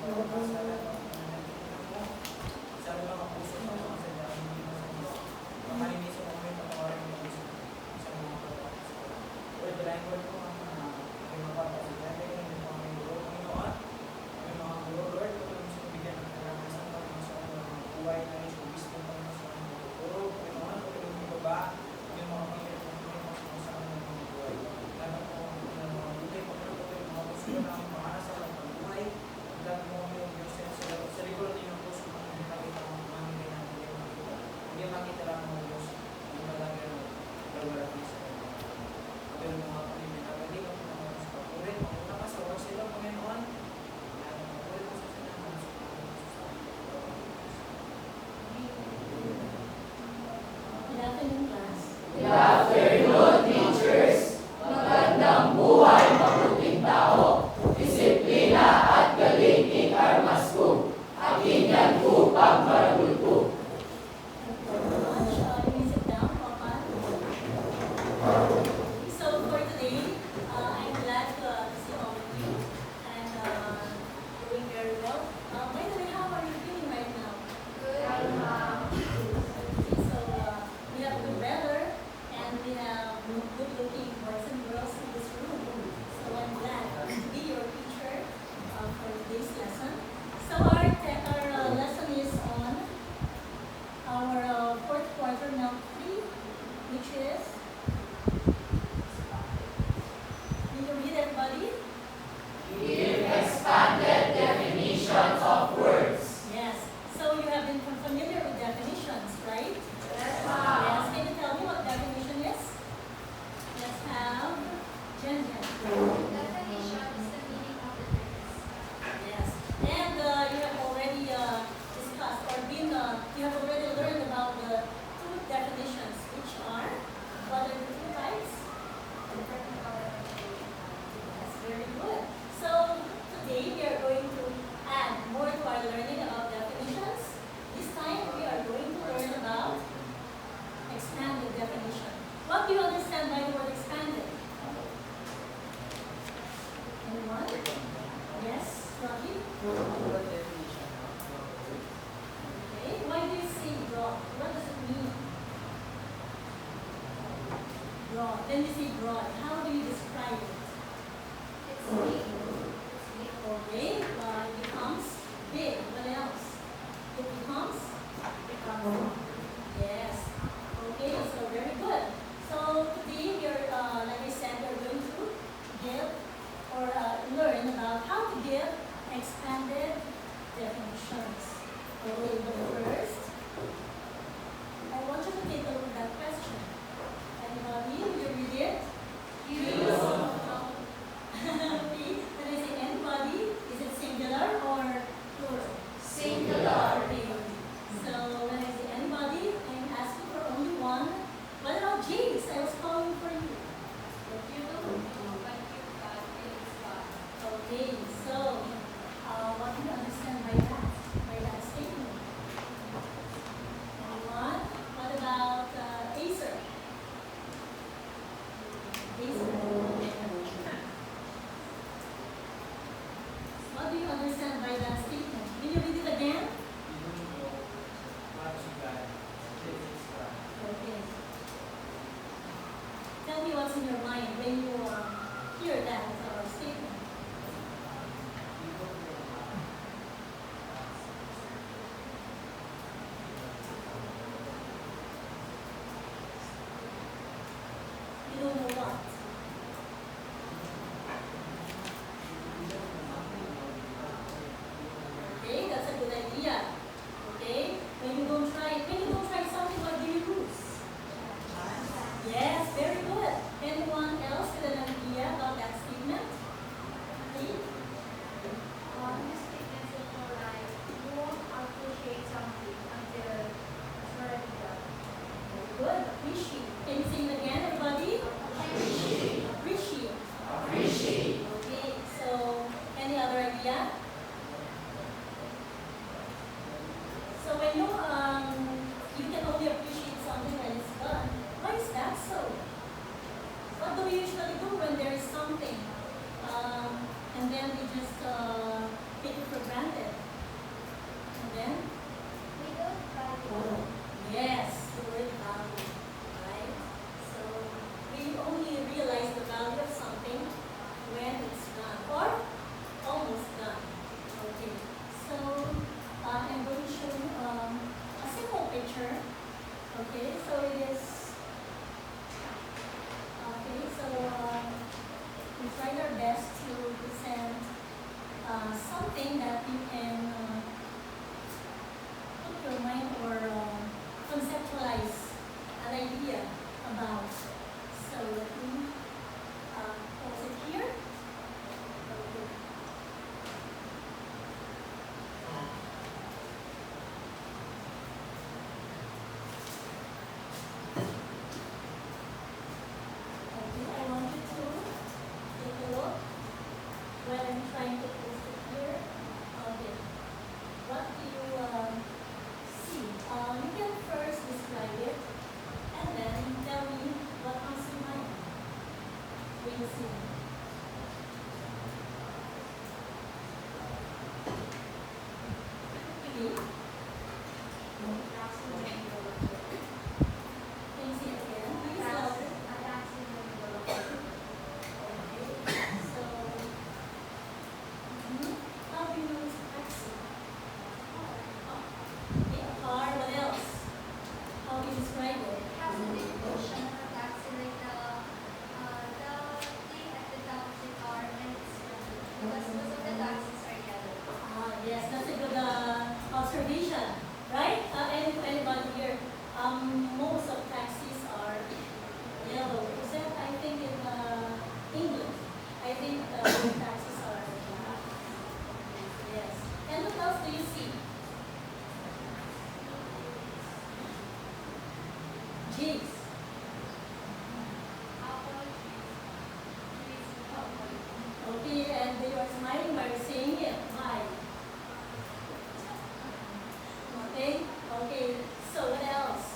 masalan mo, sa mga puso mo, sa dami mo sa Diyos. Pamalinis mo kami, patawarin mo kami sa mga pagkakas. Lord, dalayan ko ito ang aking mapapasilan. Dahil hindi po kami guro, Panginoon. Kami mga guro, Lord, kung kami sa bigyan ng kailangan sa mga buhay na rin, kung gusto mo sa mga guro, Panginoon, kung kami baba, yung mga pangyayon sa mga buhay. Lalo po, ng mga buhay, Panginoon, mga puso na ang pangalas sa mga buhay. Lalo mo kami yung Diyos sa likuran niyo ng puso, hindi makita ang mga hindi makita. Hindi makita lang ng Diyos, hindi malagay ng pagwarapin sa iyo. Pero mga pamilya na galing, ang mga mas papurin, ang nakasawa sila, Panginoon. Lalo mo po sa sinangan sa Good afternoon, class. Good afternoon, teachers. Magandang buhay, mabuting tao. Disiplina at galing in armas ko. Akin yan upang maragul ko. You may sit down, Papa. So for today, I'm glad to see all of you and doing very well. By the way, how are you feeling right now? Good. So we have good weather and we have good-looking boys and girls in this room. So I'm glad to be your teacher for today's lesson. So our lesson is on our fourth quarter now 3, which is, will you read everybody? Give expanded definitions of words. Yes. So you have been familiar with definitions, right? Yes, Yes. Can you tell me what definition is? Let's have Jen Jen. Definition is the meaning of the text. Yes. And you have already discussed or you have already learned about the two definitions, which are, what are the two types? That's very good. So today we are going to add more to our learning about definitions. This time we are going to learn about expanded definition. What do you understand by the word expanded? Anyone? Yes, Rocky? Okay. Why do you say broad? What does it mean? Broad. Then you say broad. How do you describe it? It's big. Okay. It becomes big. What else? It becomes? Yes. Okay. So very good. So today we are, like I said, we are going to give or learn about how to give expanded definitions. Okay, but first, I want you to take a look at that question. Anybody, will you read it? Use. Okay, when I say anybody, is it singular or plural? Singular. Okay. So when I say anybody, I'm asking for only one. What about James? I was calling for you. What do you do? But you got it. Okay, so what do you understand by that? By that statement? Anyone? What about Acer? Acer. What do you understand by that statement? Will you read it again? Okay. Tell me what's in your mind when you hear that statement. You don't know what? Okay, that's a good idea. Okay, when you don't try something, what do you lose? Yes, very good. Anyone else with an idea about that statement? Okay. This statement is more like you won't appreciate something until it's already done. Very good. Appreciate. Can you say it again, everybody? Appreciate. Appreciate. Appreciate. Okay, so any other idea? So when you can only appreciate something when it's done. Why is that so? What do we usually do when there is something and then we just take it for granted? something that you can put your mind or conceptualize an idea about. So let me pause it here. Okay. Okay, I want you to take a look while I'm trying to post it here. Okay. What do you see? You can first describe it and then tell me what comes to mind when you see it. Okay. Can you see it again? Please louder. Okay. So, how do you use taxi? Okay, a car, what else? How do you describe it? Yes, that's a good observation, right? Anybody here? Most of taxis are yellow. Is that, I think, in England? I think taxis are black. Yes. And what else do you see? Jeeps. Okay, and they are smiling by saying it. Why? Okay, okay. So what else?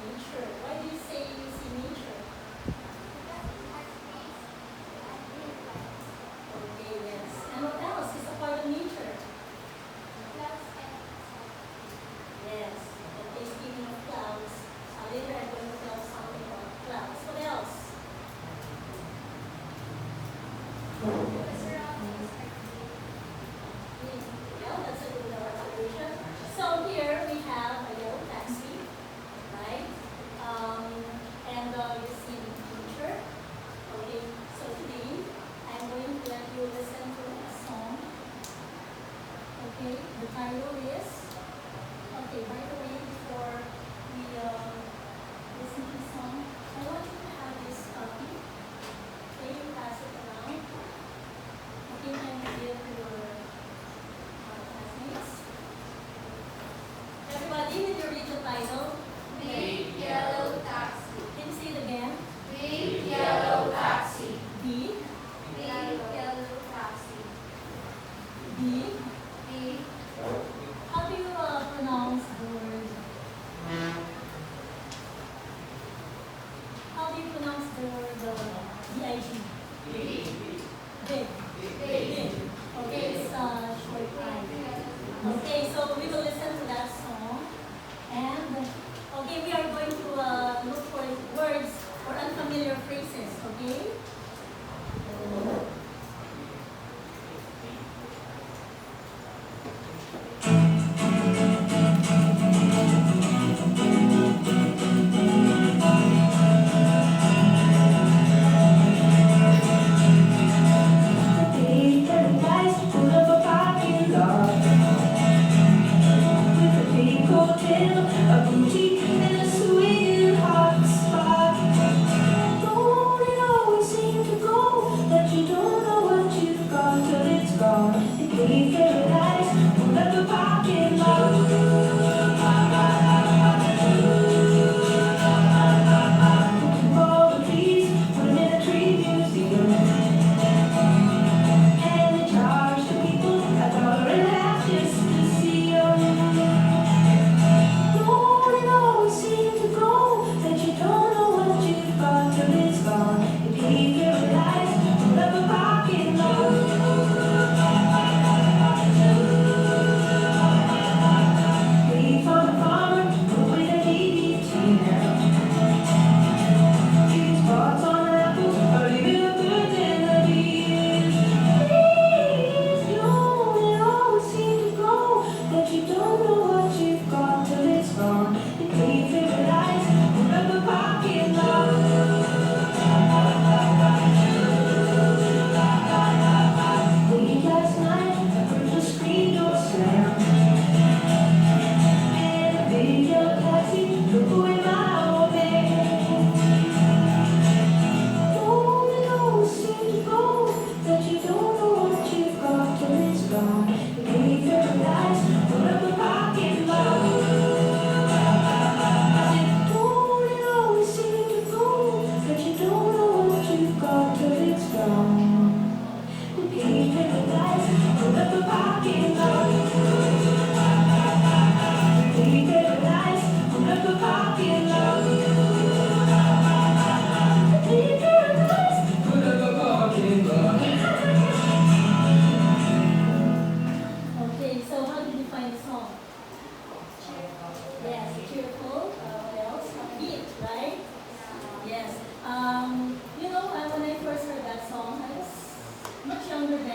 Nature. Why do you say you see nature? Okay, yes. And what else is a part of nature? Yes. Okay, speaking of clouds, later I'm going to tell something about clouds. What else? Yeah, that's a good observation. So here we have a yellow taxi, right? And you see nature. Okay, so today I'm going to let you listen to a song. Okay, the title is. Okay, by the way, before we listen to the song, I want you to have this copy. Okay, you pass it around. Okay, and give to your classmates. Everybody, with your read the title. Big yellow taxi. Can you say it again? Big yellow taxi. Big, Big yellow taxi. big. Big How do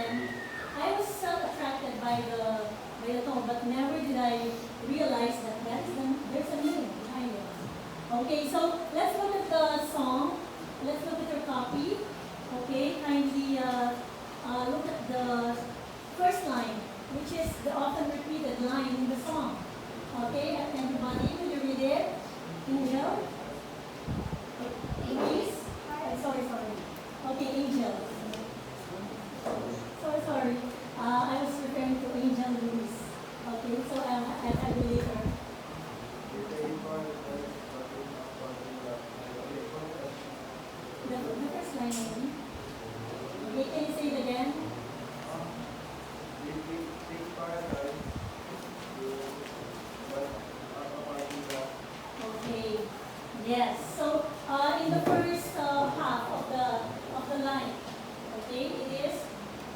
then I was attracted by the tone, but never did I realize that there's a meaning behind it. Okay, so let's look at the song. Let's look at your copy. Okay, kindly look at the first line, which is the often repeated line in the song. Okay, everybody, will you read it? Angel? Please? Sorry. Okay, Angel. Sorry. I was referring to Angel Luis. Okay, so I believe her. The first line only. Okay, can you say it again? Okay. Yes. So in the first half of the line, okay, it is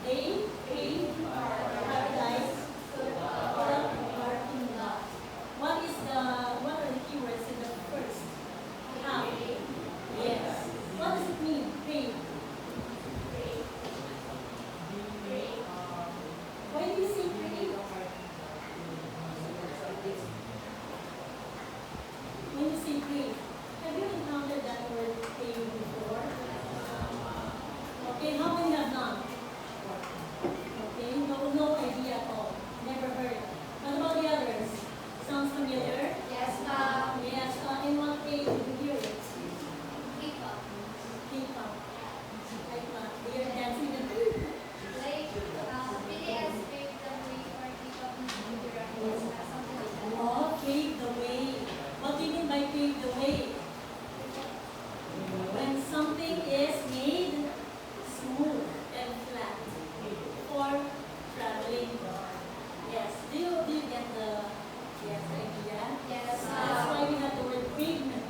they pay paradise for the parking lot. What are the keywords in the first half? Yes. What does it mean? Pay. Why do you say pay? When you say pay, have you encountered that word pay before? Okay, how many have not? Okay, no idea at all. Never heard. What about the others? Sounds familiar? Yes, ma'am. Yes, in what age did you hear it? Keep up. K-pop. Like they are dancing the beat. Like, BTS paved the way for K-pop music to be recognized as something like that. Oh, pave the way. What do you mean by pave the way? When something is made smooth and flat for traveling. Yes. Do you get the idea? Yes, That's why we have the word pavement.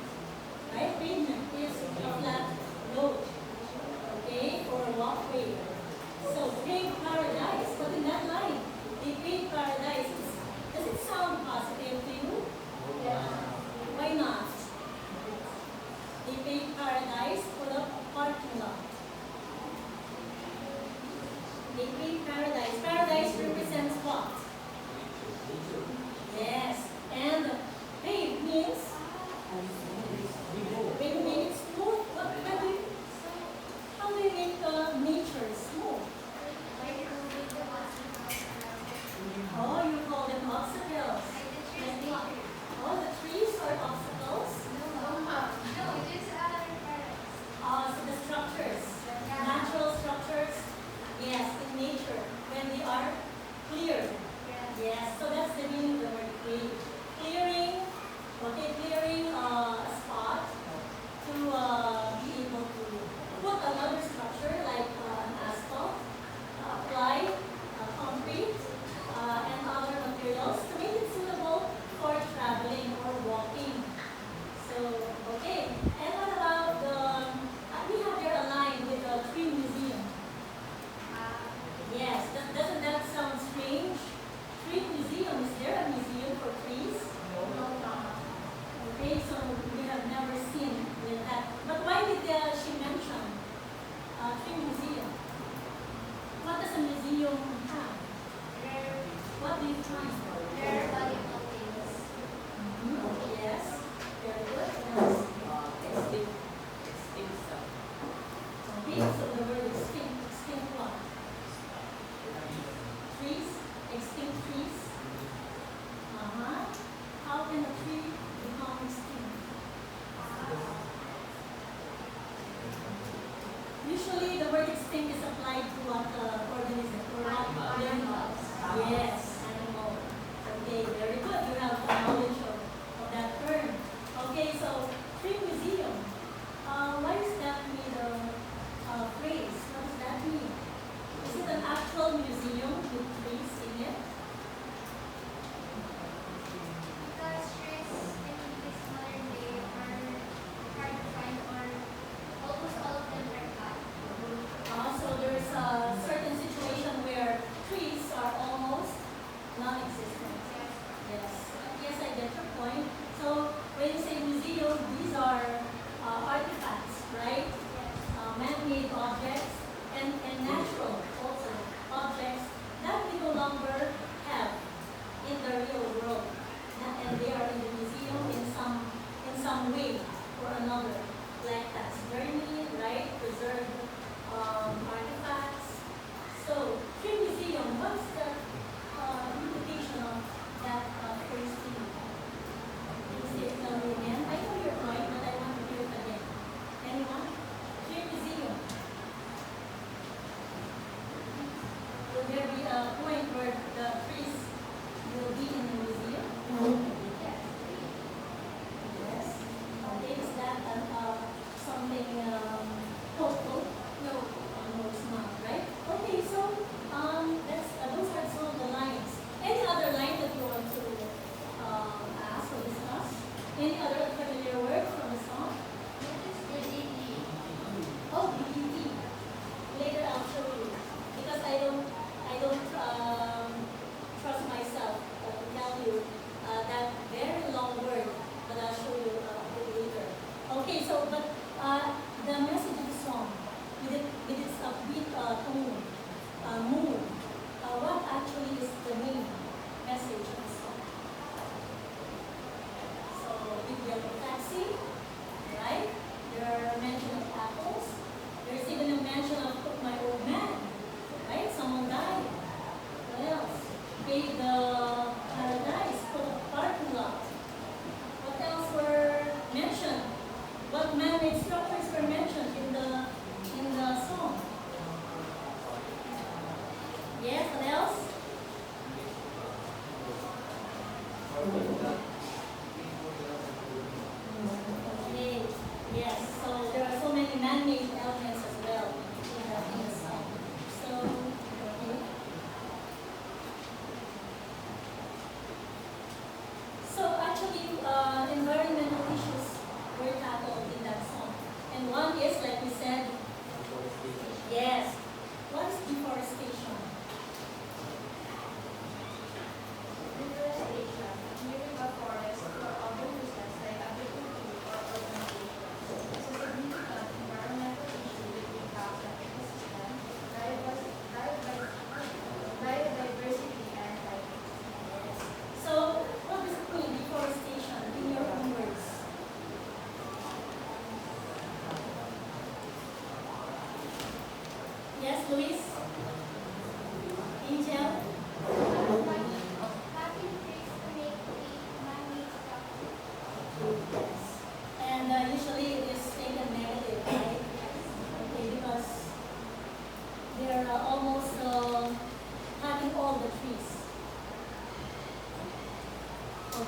Right? Pavement is a flat road. Okay? Or a walkway. So paved paradise. But in that line, the paved paradise, does it sound positive to you? Why not? They paved paradise for the parking lot. They paved paradise. Paradise represents what? Yes. And paved means when you make it smooth. How do you make nature smooth? Like, moving the obstacles around. Oh, you call them obstacles. Like the trees. Oh, the trees are obstacles. No, ma'am. No, just paradise. So the structures, natural structures, yes, in nature, when they are cleared. Yes, so that's the meaning of the word clear. Clearing a spot to be able to put another structure like an asphalt, apply concrete, and other materials to make it suitable for traveling or walking. So, okay. And what about we have there a line with the tree museum. Yes, doesn't that sound strange? Tree museum, is there a museum for trees? Okay, so we have never seen with that. But why did she mention tree museum? What does a museum have? What do you find? Rare valuable things. Yes, very good. Yes. Okay, so the word extinct what? Trees, extinct trees. How can a tree become extinct? Usually the word extinct is applied to what organism or what Animals. Yes, animal. Okay, very good. You have knowledge of that term. Okay, so tree museum. Why is that made a phrase? What does that mean? Is it an actual museum with trees in it?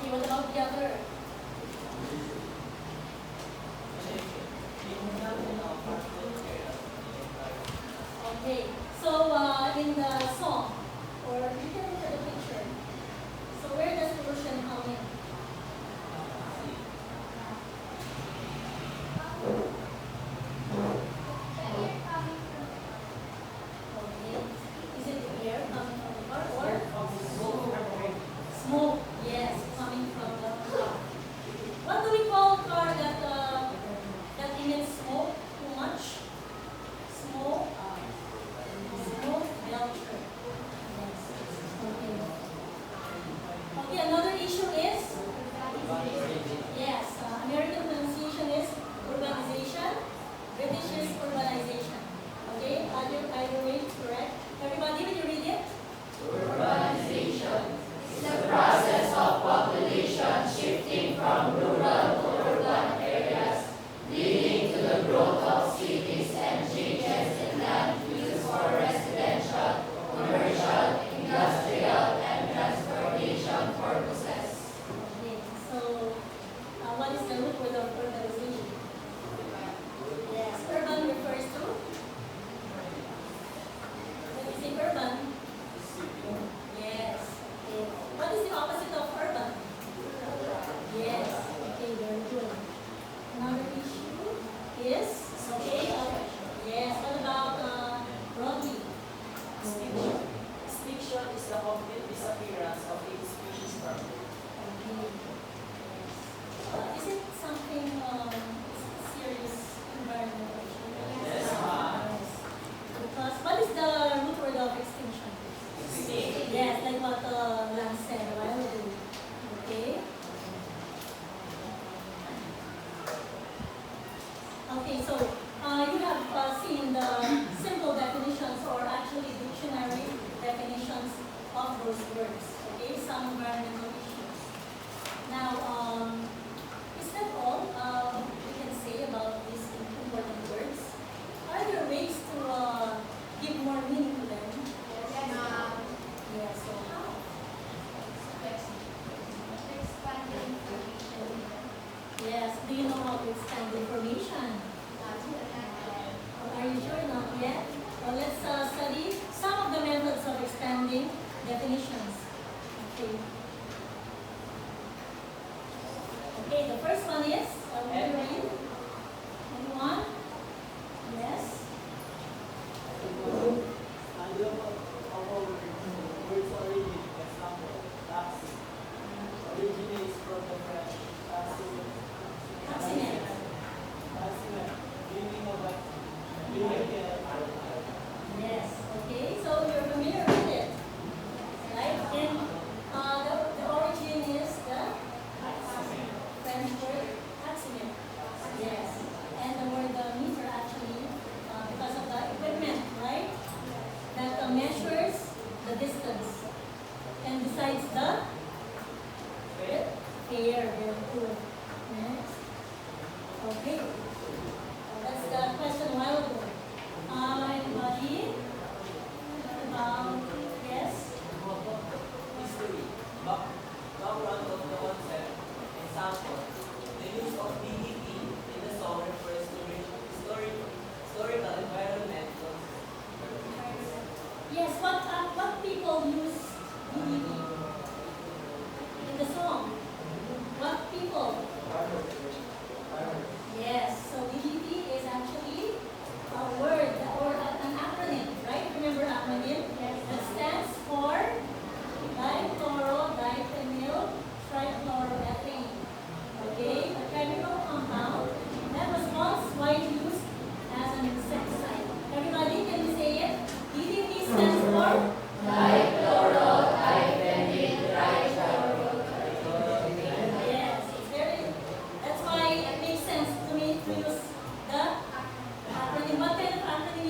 Okay, what about the other? Okay, so in the song, or you can look at the picture. So where does pollution come in? Okay, is it the air coming from the car or smoke? Yes, coming from the car. What do we call car that emits smoke too much? Smoke. Smoke belcher. Yes. Okay. Okay, another issue is yes. American pronunciation is urbanization. British is urbanization. Okay, either way is correct. Everybody, will you read it? Urbanization is the process of population shifting from rural to urban areas, leading to the growth of cities and changes in land use for residential, commercial, industrial, and transportation purposes. Okay, so what is the root word of urbanization? Yes, urban refers to. When you say urban, yes. Okay. What is the opposite of urban? Yes. Okay, very good. Another issue is okay. Yes. What about Rocky? Extinction is the complete disappearance of a species from Okay. Is it something serious environmental issue? Yes. Yes. Because what is the root word of extinction? extinct. Yes, like what Lance said a while ago. Okay. Okay, so you have seen the simple definitions or actually dictionary definitions of those words. Okay, some environmental issues. Now, is that all we can say about these important words? Are there ways to give more meaning to them? Yes, so how? Yes, do you know how to expand information? Are you sure not yet? Well, let's study some of the methods of expanding definitions. Okay. Okay, the first one is, will you read? Anyone? Yes? Words origin, example, taxi. Originates from the French Taxinet. taximan, meaning of a Yes, okay, so you're familiar with it, right? And the origin is the French word taximeter. Yes, and the word meter actually, because of the equipment, right? That measures the distance and decides the fare. Very good. Next. Okay. That's the question a while ago. Anybody? About, yes? History. Background of the concept. Example. The use of DDT in the song refers to historical environment. Yes, what people use DDT in the song? What people? Yes, so DDT is actually a word or an acronym, right? Remember acronym? Yes. That stands for dichloro-diphenyl trichloroethane. Okay, a chemical compound that was once widely used as an insecticide. Everybody, can you say it? DDT stands for Dichloro-diphenyl yes, it's very. That's why it makes sense to me to use the acronym. What kind of acronym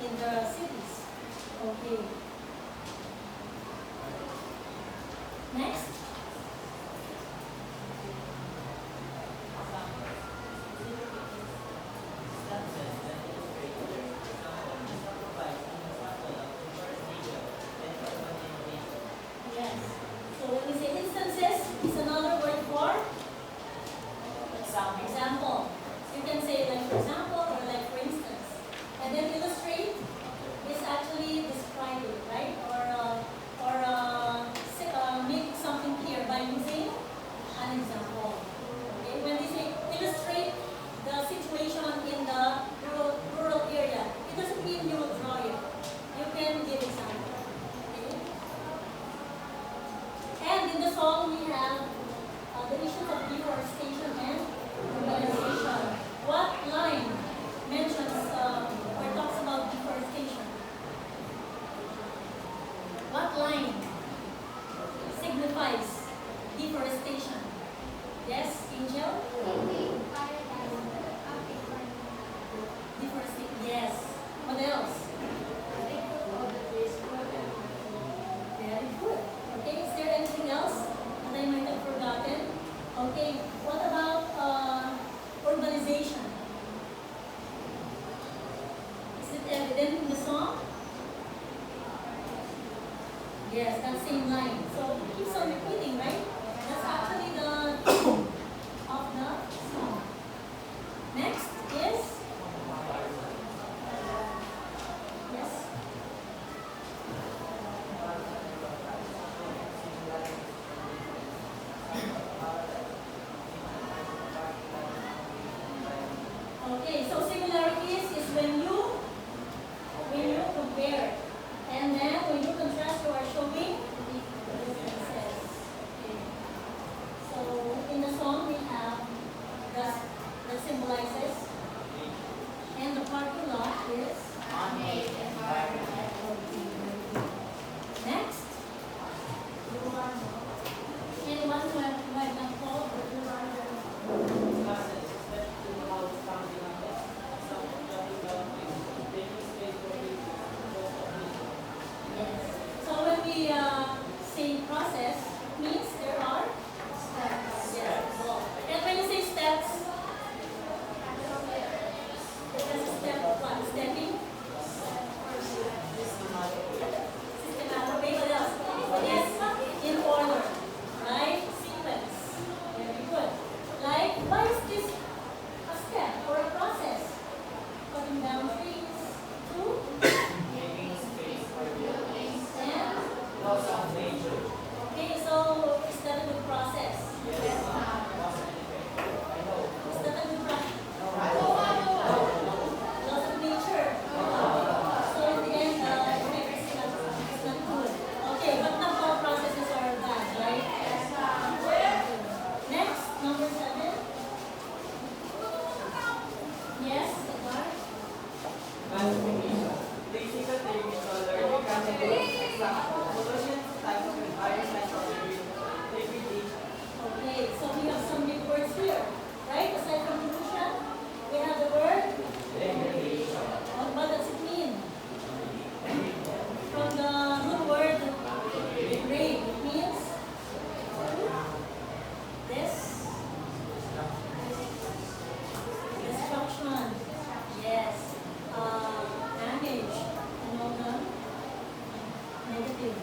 in the cities. Okay. Next. Yes. So when we say instances, it's another word for example. You can say like for example or like for instance. And then illustrate is actually describing, right? Make something clear by using an example. Okay? When they say illustrate the situation in the rural area, it doesn't mean you will draw it. You can give example. Okay? And in the song we have the issues of deforestation and urbanization. What line mentions or talks about deforestation? What line signifies deforestation? Yes, Angel? Deforestation. Yes. What else? Very good. Okay, is there anything else that I might have forgotten? Okay, what about urbanization? Is it evident in the song? Yes, that same line. So it keeps on repeating, right? That's actually the theme of the song. Next is yes. Okay, so similarities is when you compare, and then when you contrast, you are showing differences. Okay. So in the song we have that symbolizes, and the parking lot is next. Anyone who have not called or you Yes. So when we say process, it means there are steps. Yes. And when you say steps, there's a step of what? Stepping? Systematic. What else? Yes, in order. Right? Sequence. Very good. Like, why is this a step or a process? Cutting down trees to okay, so is that a good process? Yes. Is that a good process? Loss of nature. So in the end, it's not good. Okay, but not all processes are bad, right? Next, number 7. Yes, Edward? Classification. Lexical, technical, learning categories, example, solutions, type of environment, activity. Okay, so we have some big words here, right? Aside from pollution, we have the word. What does it mean? From the root word degrade, it means this destruction. Yes. Damage and all the negative.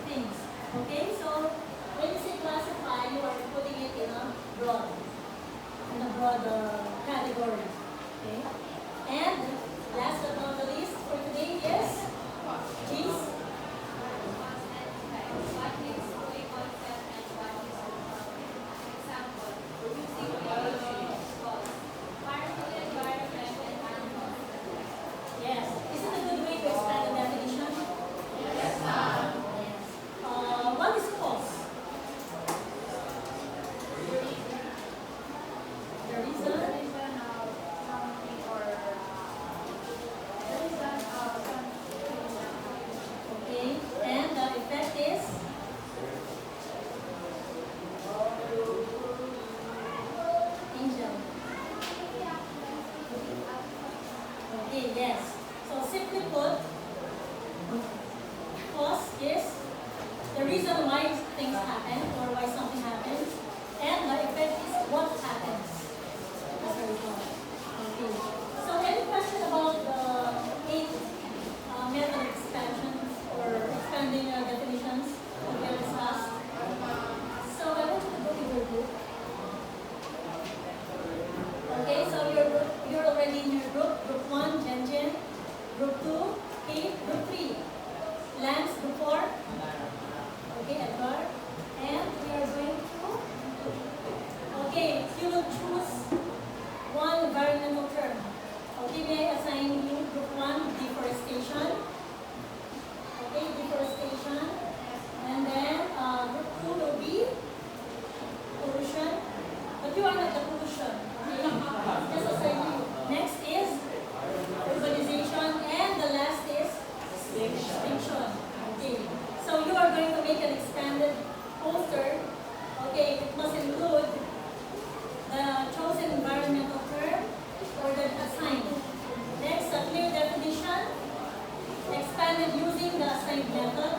element using the same method,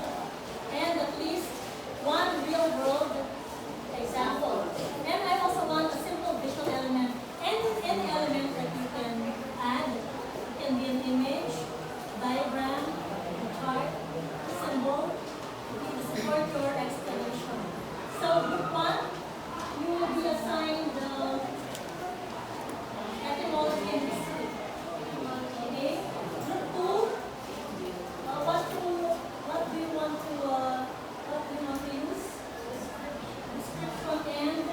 and at least one real-world example. And I also want a simple visual element, any element that you can add. It can be an image, diagram, a chart, symbol, to support your explanation. So group 1, you will be assigned the etymology and history. Okay? Group 2, what do you want to use? Description and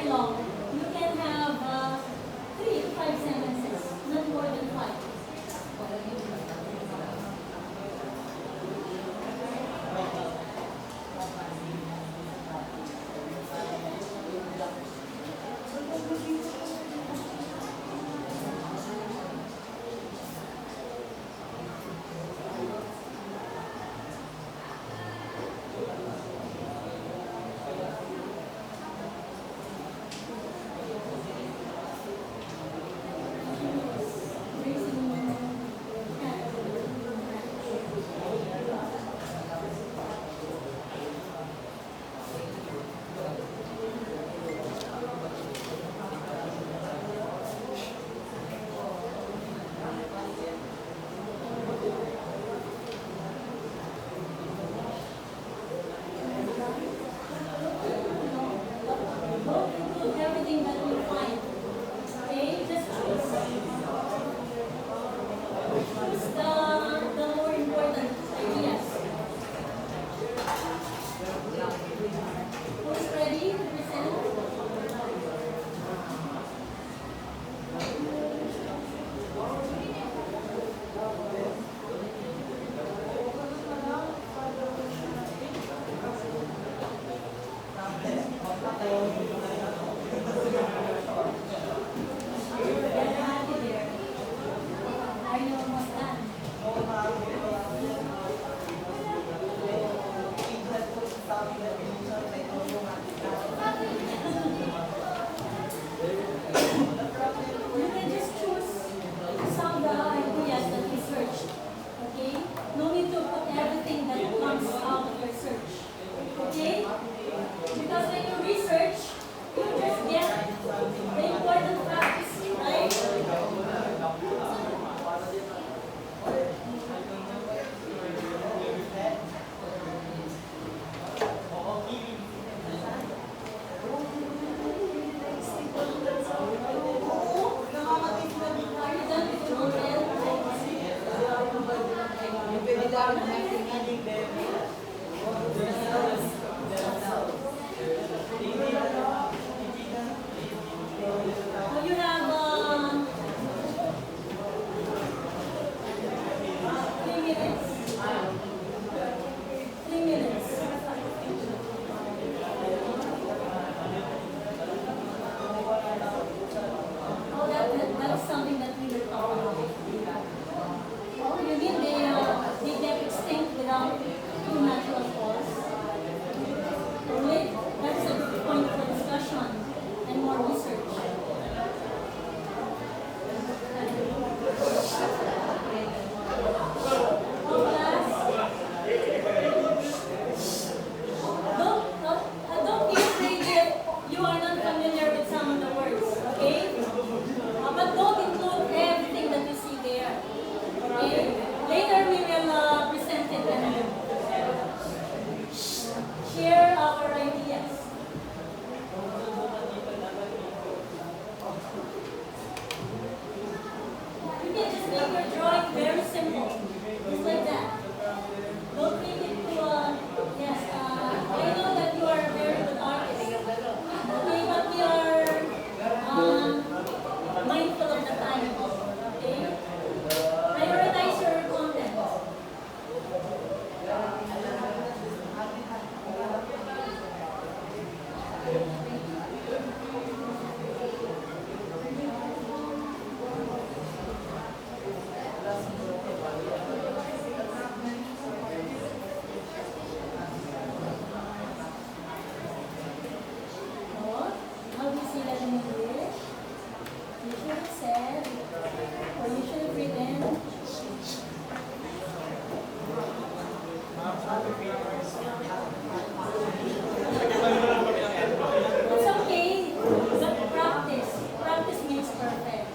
very long. You can have 3 to 5 sentences, not more than 5. Don't include everything that you find. Okay? Just choose. Choose the more important ideas. Who's ready to present? Get happy there. Are you almost done? You can just choose some of the ideas that you searched. Okay? No need to put everything that comes out of your search. Okay? Because when you research, you just get the important facts, right? Are you done with your you have 3 minutes. 3 minutes. Oh, that's something that we will talk about. Oh, you mean they get extinct without two natural cause? Wait, that's a good point for discussion and more research. Oh, class. Don't be afraid if you are not familiar with some of the words, okay? But don't include everything that you see there. Okay? Later we will present it and share our ideas. You can just make your drawing very simple. Just like that. Don't make it to yes, I know that you are a very good artist. Okay, but we are mindful of the time. Okay? Prioritize your content. Oh, how do you see that in English? You should have said, or you should have written. It's okay. But practice. Practice makes perfect.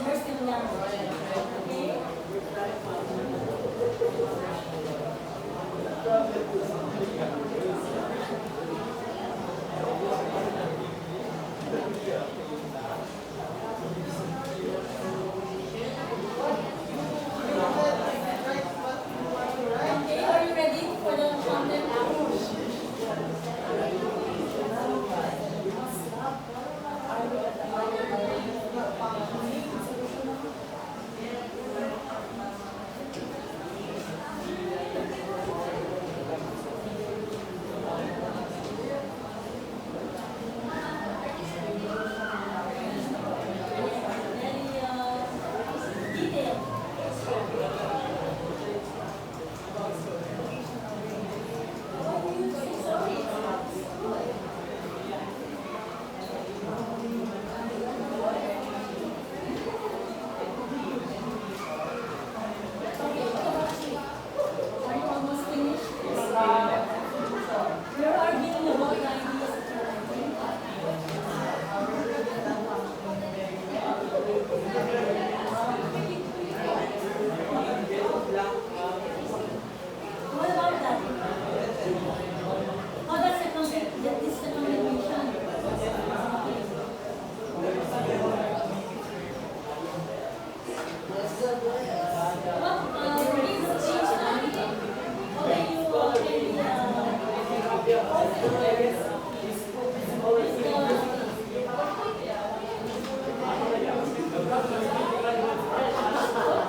You're still young. Okay? Okay, are you ready for the content?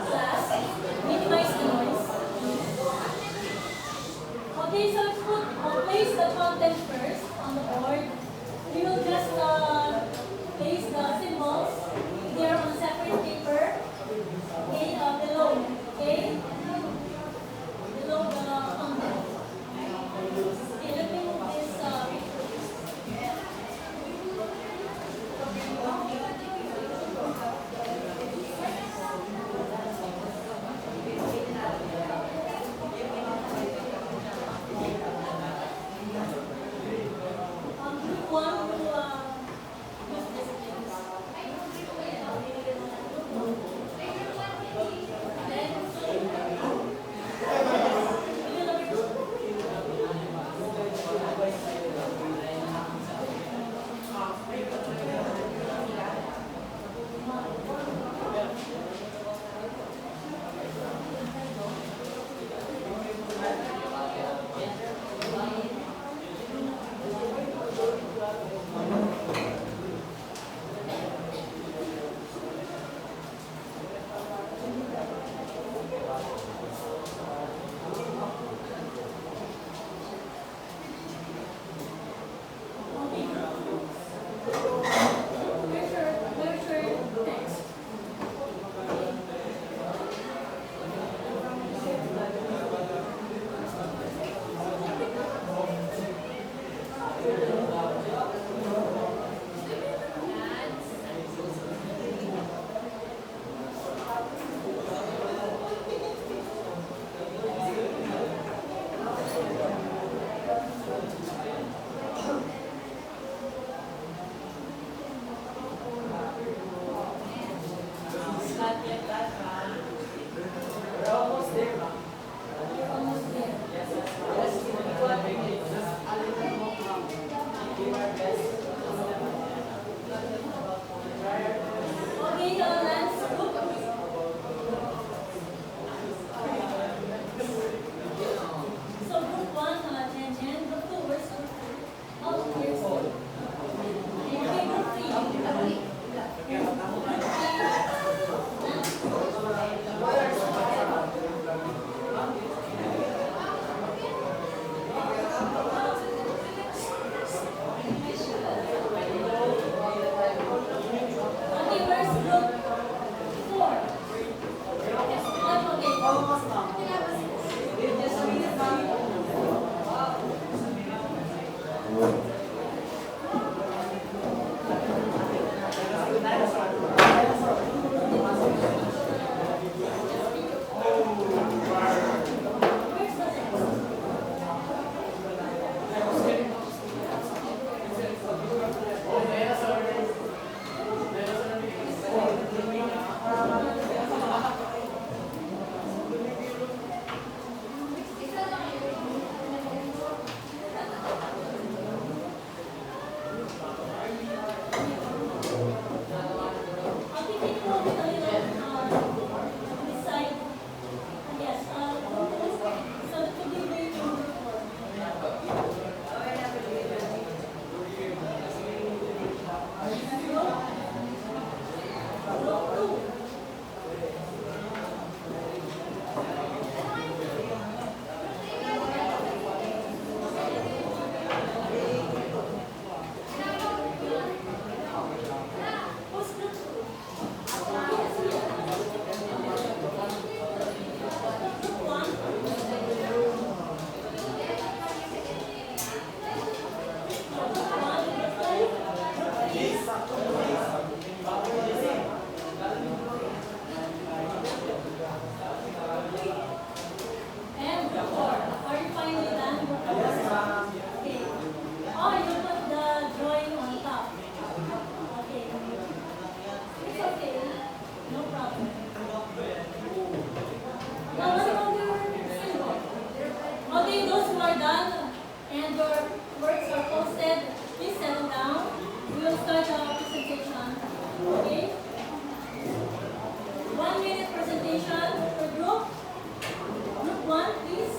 Class, minimize the noise. Okay, so place the content first on the board. We will just place the symbols there on separate paper. Okay, below. Okay, below the content. Okay, let me move this picture. Group one will use this please. Nurture text. Not yet that, we're almost there, ma'am. You're almost there. Yes, that's right. Yes, we want to make it just a little more, ma'am. Give our best. Okay, Lance, group. So group one, Jen Jen, group two, where's group two? Oh, here's two. Okay, group three. Okay, where's group four? Okay. Almost, ma'am. Just a minute, ma'am. Where's the next? I'll take it a little this side. Yes, so it will be way too before. Row two. Who's group two? Yes, group one. And the four. Are you finally done? Okay. Oh, you put the drawing on top. Okay. It's okay. No problem. Now, what about your symbol? Okay, those who are done and your works are posted, please settle down. We will start our presentation. Okay? 1 minute presentation per group. Group one, please.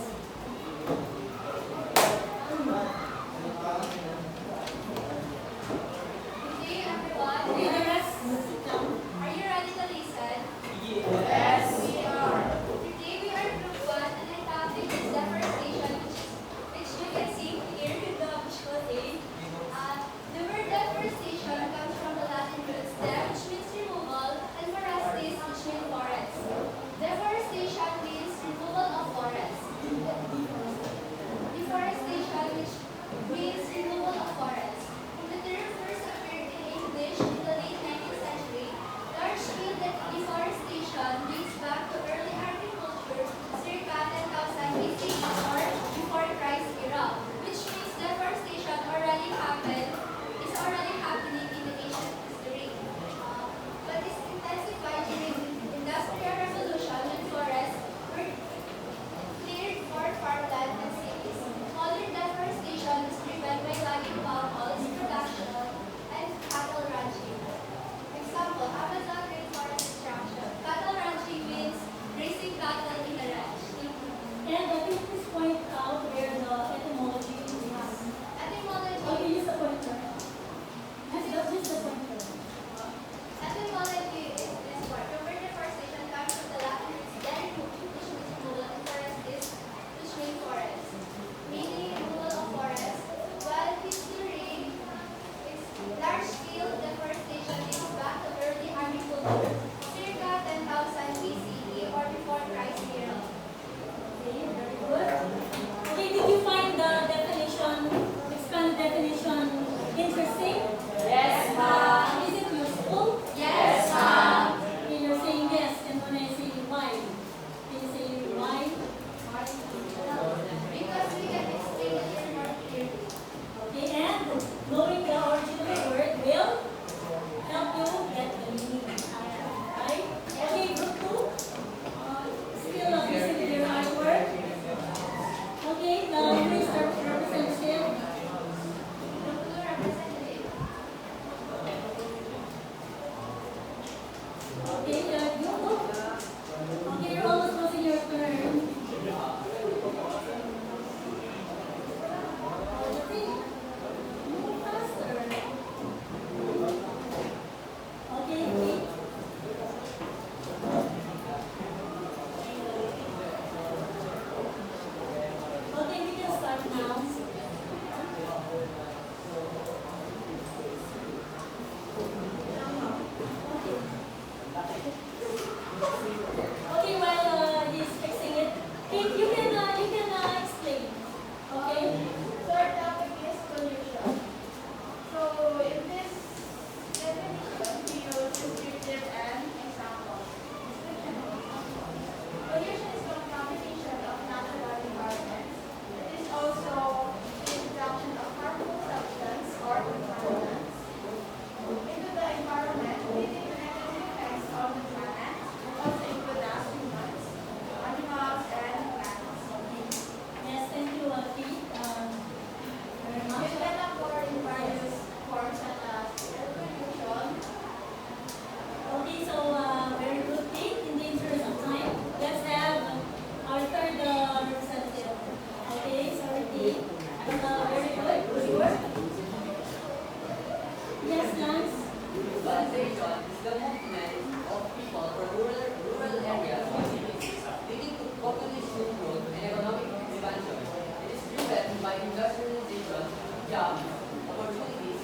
jobs, opportunities,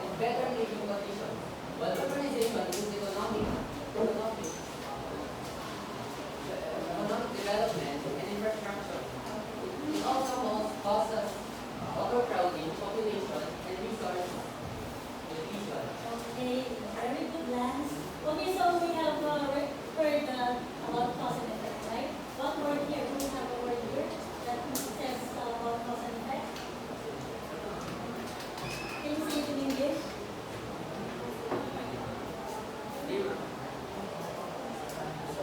and better living conditions. While urbanization is economic development and infrastructure, it also causes overcrowding, population, and resource depletion. Okay, very good, Lance. Okay, so we have heard about cause and effect, right? One word here. Do we have a word here that says about cause and effect? Can you say it in English?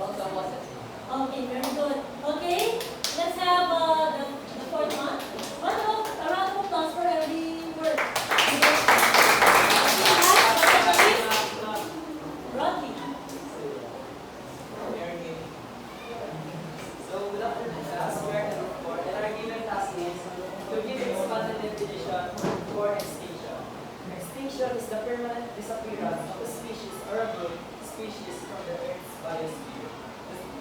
Also causes. Okay, very good. Okay, let's have the fourth one. What about a round of applause for every word? Rodney. So, good afternoon, class. We are the report, and our given task is to give an expanded definition for extinction. Extinction is the permanent disappearance of a species or a group of species from the Earth's biosphere.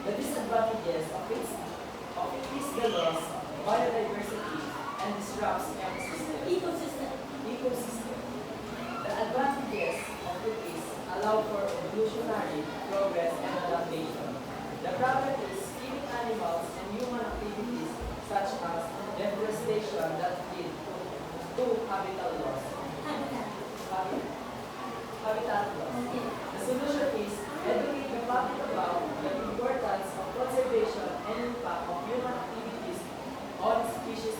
The disadvantages of it is the loss of biodiversity and disrupts Ecosystem. ecosystem. The advantages of it is allow for evolutionary progress and adaptation. The problem is keeping animals and human activities such as deforestation that lead to habitat loss. Habitat. Habitat loss. Okay. The solution is educate the public about the importance of conservation and impact of human activities on species